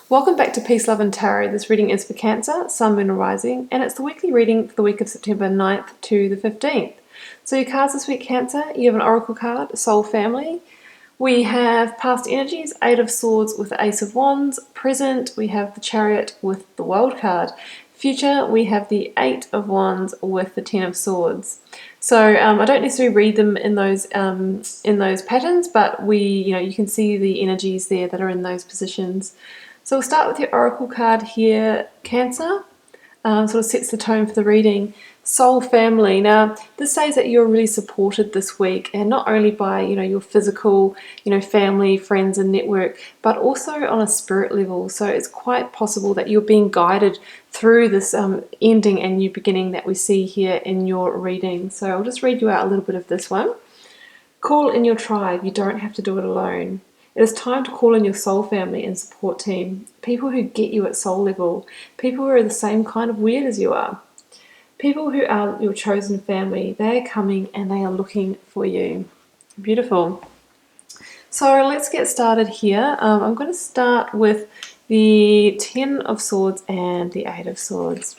Welcome back to Peace, Love and Tarot. This reading is for Cancer, Sun, Moon and Rising, and it's the weekly reading for the week of September 9th to the 15th. So your cards this week, Cancer, you have an Oracle card, Soul Family. We have past energies, Eight of Swords with the Ace of Wands. Present, we have the Chariot with the World card. Future, we have the Eight of Wands with the Ten of Swords. So I don't necessarily read them in those patterns, but you can see the energies there that are in those positions. So we'll start with your Oracle card here, Cancer. Sort of sets the tone for the reading. Soul Family. Now, this says that you're really supported this week, and not only by your physical, family, friends, and network, but also on a spirit level. So it's quite possible that you're being guided through this ending and new beginning that we see here in your reading. So I'll just read you out a little bit of this one. Call in your tribe. You don't have to do it alone. It is time to call in your soul family and support team. People who get you at soul level. People who are the same kind of weird as you are. People who are your chosen family. They are coming and they are looking for you. Beautiful. So let's get started here. I'm going to start with the Ten of Swords and the Eight of Swords.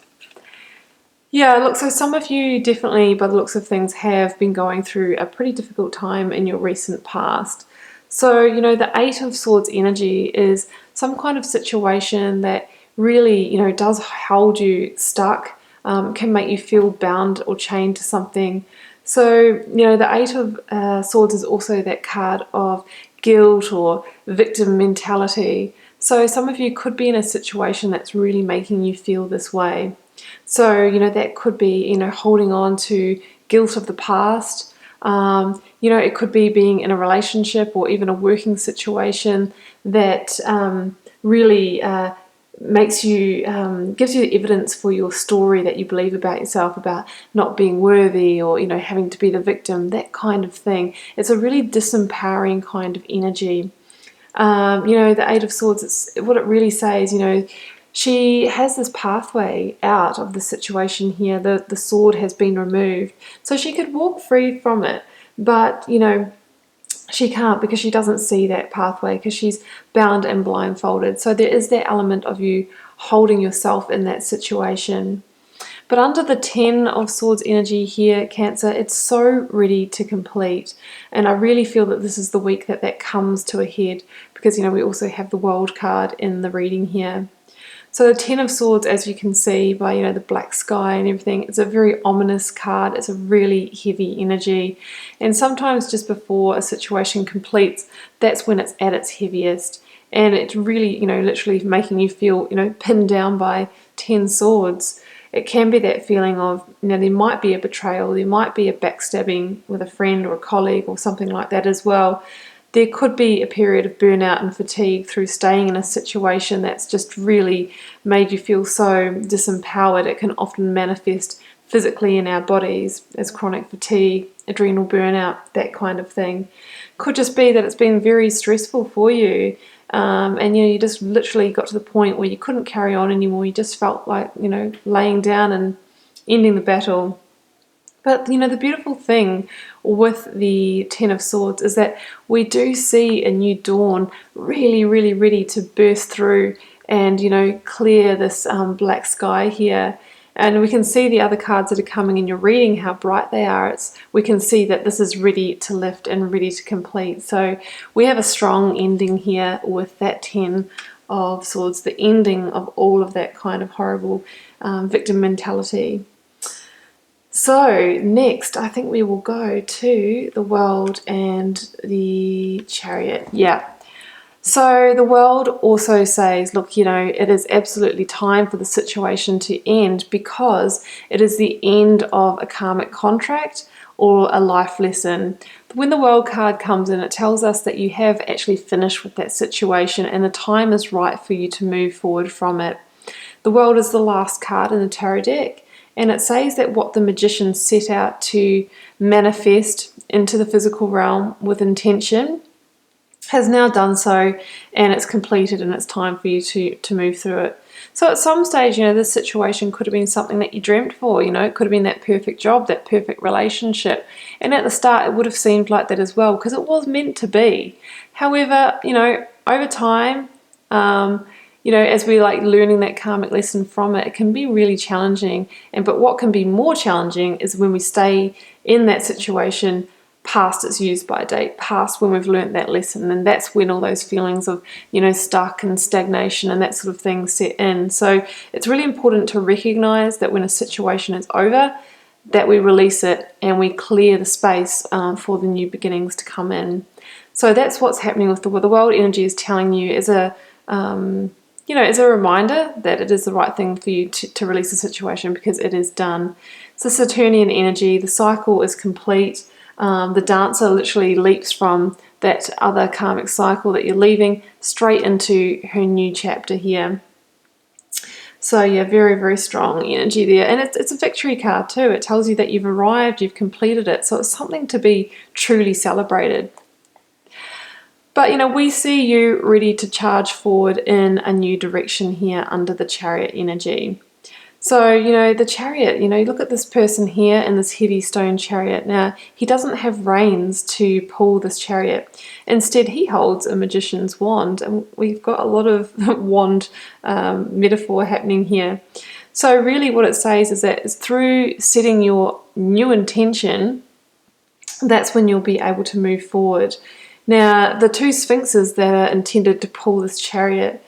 Yeah, look, so some of you definitely, by the looks of things, have been going through a pretty difficult time in your recent past. So, the Eight of Swords energy is some kind of situation that really, does hold you stuck, can make you feel bound or chained to something. So, the Eight of Swords is also that card of guilt or victim mentality. So some of you could be in a situation that's really making you feel this way. So, that could be, holding on to guilt of the past. It could be being in a relationship or even a working situation that really makes you, gives you evidence for your story that you believe about yourself, about not being worthy or, having to be the victim, that kind of thing. It's a really disempowering kind of energy. The Eight of Swords, what it really says, she has this pathway out of the situation here. The sword has been removed. So she could walk free from it, but, she can't because she doesn't see that pathway because she's bound and blindfolded. So there is that element of you holding yourself in that situation. But under the Ten of Swords energy here, Cancer, it's so ready to complete. And I really feel that this is the week that comes to a head because, we also have the World card in the reading here. So the Ten of Swords, as you can see by, the black sky and everything, it's a very ominous card. It's a really heavy energy. And sometimes just before a situation completes, that's when it's at its heaviest. And it's really, literally making you feel, pinned down by 10 swords. It can be that feeling of, there might be a betrayal, there might be a backstabbing with a friend or a colleague or something like that as well. There could be a period of burnout and fatigue through staying in a situation that's just really made you feel so disempowered. It can often manifest physically in our bodies as chronic fatigue, adrenal burnout, that kind of thing. Could just be that it's been very stressful for you. And you just literally got to the point where you couldn't carry on anymore. You just felt like, laying down and ending the battle. But, the beautiful thing with the Ten of Swords is that we do see a new dawn really, really ready to burst through and, clear this black sky here. And we can see the other cards that are coming in your reading, how bright they are. We can see that this is ready to lift and ready to complete. So we have a strong ending here with that Ten of Swords, the ending of all of that kind of horrible victim mentality. So next, I think we will go to the World and the Chariot. Yeah. So the World also says, look, it is absolutely time for the situation to end because it is the end of a karmic contract or a life lesson. When the World card comes in, it tells us that you have actually finished with that situation and the time is right for you to move forward from it. The World is the last card in the tarot deck. And it says that what the magician set out to manifest into the physical realm with intention has now done so, and it's completed, and it's time for you to move through it. So at some stage, this situation could have been something that you dreamt for, it could have been that perfect job, that perfect relationship. And at the start, it would have seemed like that as well, because it was meant to be. However, over time, as we like learning that karmic lesson from it, it can be really challenging. But what can be more challenging is when we stay in that situation past its use by date, past when we've learnt that lesson, and that's when all those feelings of stuck and stagnation and that sort of thing set in. So it's really important to recognize that when a situation is over, that we release it and we clear the space for the new beginnings to come in. So that's what's happening with the world energy is telling you as a as a reminder that it is the right thing for you to release the situation, because it is done. So Saturnian energy, the cycle is complete. The dancer literally leaps from that other karmic cycle that you're leaving straight into her new chapter here. So yeah, very, very strong energy there. And it's a victory card too. It tells you that you've arrived, you've completed it. So it's something to be truly celebrated. But we see you ready to charge forward in a new direction here under the Chariot energy. So, the Chariot, look at this person here in this heavy stone chariot. Now, he doesn't have reins to pull this chariot. Instead, he holds a magician's wand. And we've got a lot of wand metaphor happening here. So really what it says is that it's through setting your new intention, that's when you'll be able to move forward. Now, the two sphinxes that are intended to pull this chariot,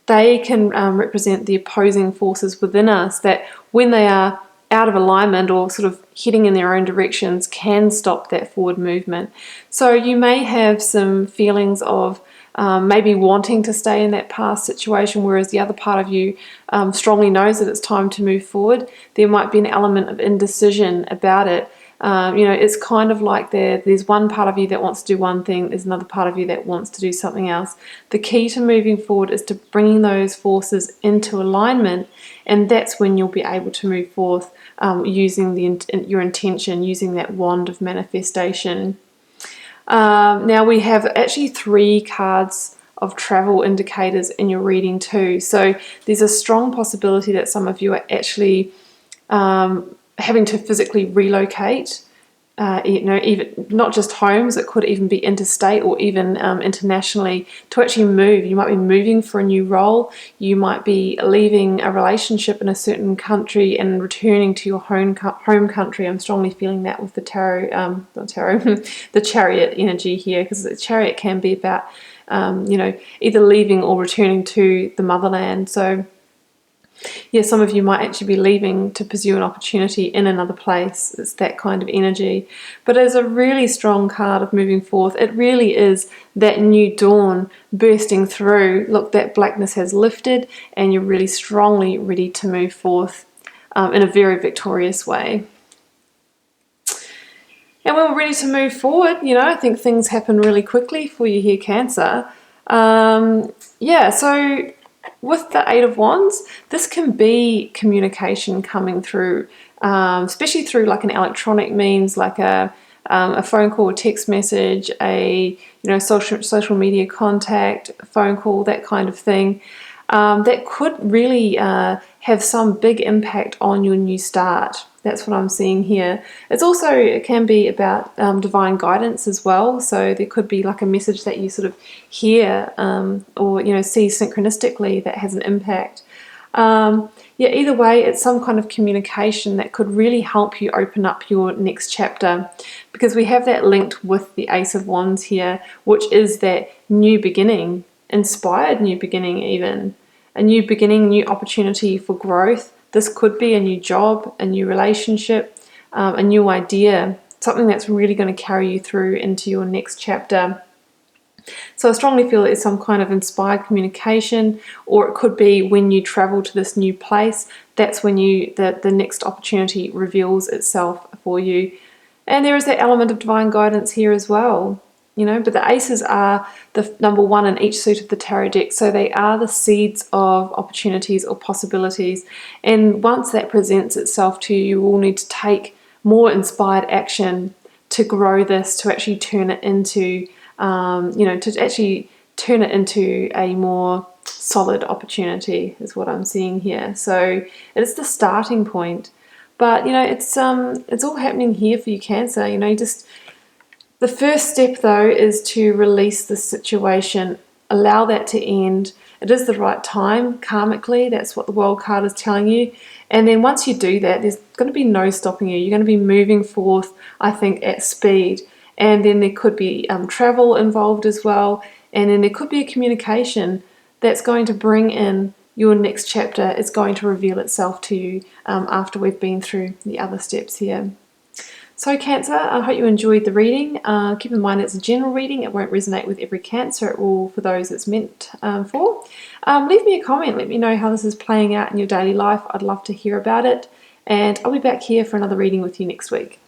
they can represent the opposing forces within us that when they are out of alignment or sort of heading in their own directions can stop that forward movement. So you may have some feelings of maybe wanting to stay in that past situation, whereas the other part of you strongly knows that it's time to move forward. There might be an element of indecision about it. It's kind of like there's one part of you that wants to do one thing, there's another part of you that wants to do something else. The key to moving forward is to bringing those forces into alignment, and that's when you'll be able to move forth using your intention, using that wand of manifestation. Now we have actually 3 cards of travel indicators in your reading too. So there's a strong possibility that some of you are actually having to physically relocate, even not just homes, it could even be interstate or even internationally to actually move. You might be moving for a new role. You might be leaving a relationship in a certain country and returning to your home country. I'm strongly feeling that with the the Chariot energy here, because the Chariot can be about, either leaving or returning to the motherland. So yeah, some of you might actually be leaving to pursue an opportunity in another place. It's that kind of energy. But it's a really strong card of moving forth. It really is that new dawn bursting through. Look, that blackness has lifted and you're really strongly ready to move forth in a very victorious way. And when we're ready to move forward, I think things happen really quickly for you here, Cancer. So with the 8 of Wands, this can be communication coming through, especially through like an electronic means, like a phone call, a text message, a social media contact, a phone call, that kind of thing. That could really have some big impact on your new start. That's what I'm seeing here. It can be about divine guidance as well. So there could be like a message that you sort of hear or see synchronistically that has an impact. Either way, it's some kind of communication that could really help you open up your next chapter, because we have that linked with the Ace of Wands here, which is that new beginning, inspired new beginning even. A new beginning, new opportunity for growth. This could be a new job, a new relationship, a new idea, something that's really going to carry you through into your next chapter. So I strongly feel it's some kind of inspired communication, or it could be when you travel to this new place, that's when the next opportunity reveals itself for you. And there is that element of divine guidance here as well. But the aces are the number 1 in each suit of the tarot deck, so they are the seeds of opportunities or possibilities. And once that presents itself to you, you will need to take more inspired action to grow this, to actually turn it into, a more solid opportunity, is what I'm seeing here. So it's the starting point, but it's all happening here for you, Cancer. The first step, though, is to release the situation, allow that to end, It is the right time, karmically. That's what the World card is telling you. And then once you do that, there's going to be no stopping you. You're going to be moving forth, I think, at speed. And then there could be travel involved as well. And then there could be a communication that's going to bring in your next chapter. It's going to reveal itself to you after we've been through the other steps here. So Cancer, I hope you enjoyed the reading. Keep in mind it's a general reading. It won't resonate with every Cancer. It will for those it's meant for. Leave me a comment. Let me know how this is playing out in your daily life. I'd love to hear about it. And I'll be back here for another reading with you next week.